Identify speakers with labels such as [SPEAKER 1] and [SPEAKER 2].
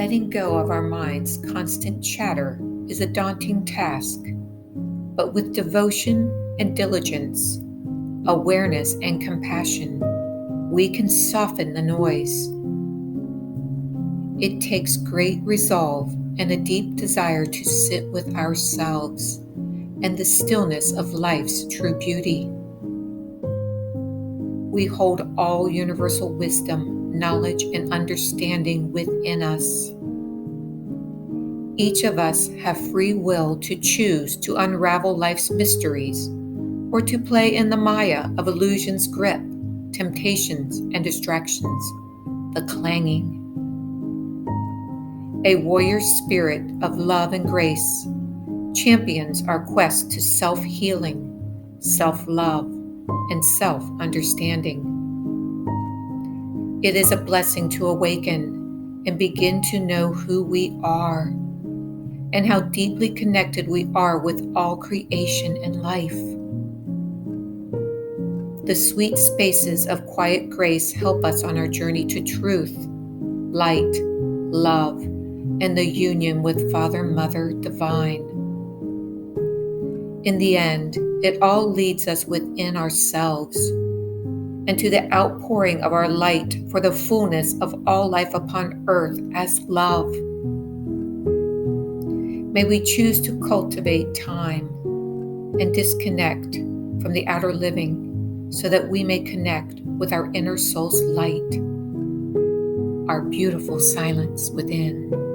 [SPEAKER 1] Letting go of our mind's constant chatter is a daunting task, but with devotion and diligence, awareness and compassion, we can soften the noise. It takes great resolve and a deep desire to sit with ourselves and the stillness of life's true beauty. We hold all universal wisdom, knowledge, and understanding within us. Each of us have free will to choose to unravel life's mysteries or to play in the maya of illusion's grip, temptations, and distractions, the clanging. A warrior spirit of love and grace champions our quest to self-healing, self-love, and self-understanding. It is a blessing to awaken and begin to know who we are and how deeply connected we are with all creation and life. The sweet spaces of quiet grace help us on our journey to truth, light, love, and the union with Father, Mother, Divine. In the end, it all leads us within ourselves and to the outpouring of our light for the fullness of all life upon earth as love. May we choose to cultivate time and disconnect from the outer living so that we may connect with our inner soul's light, our beautiful silence within.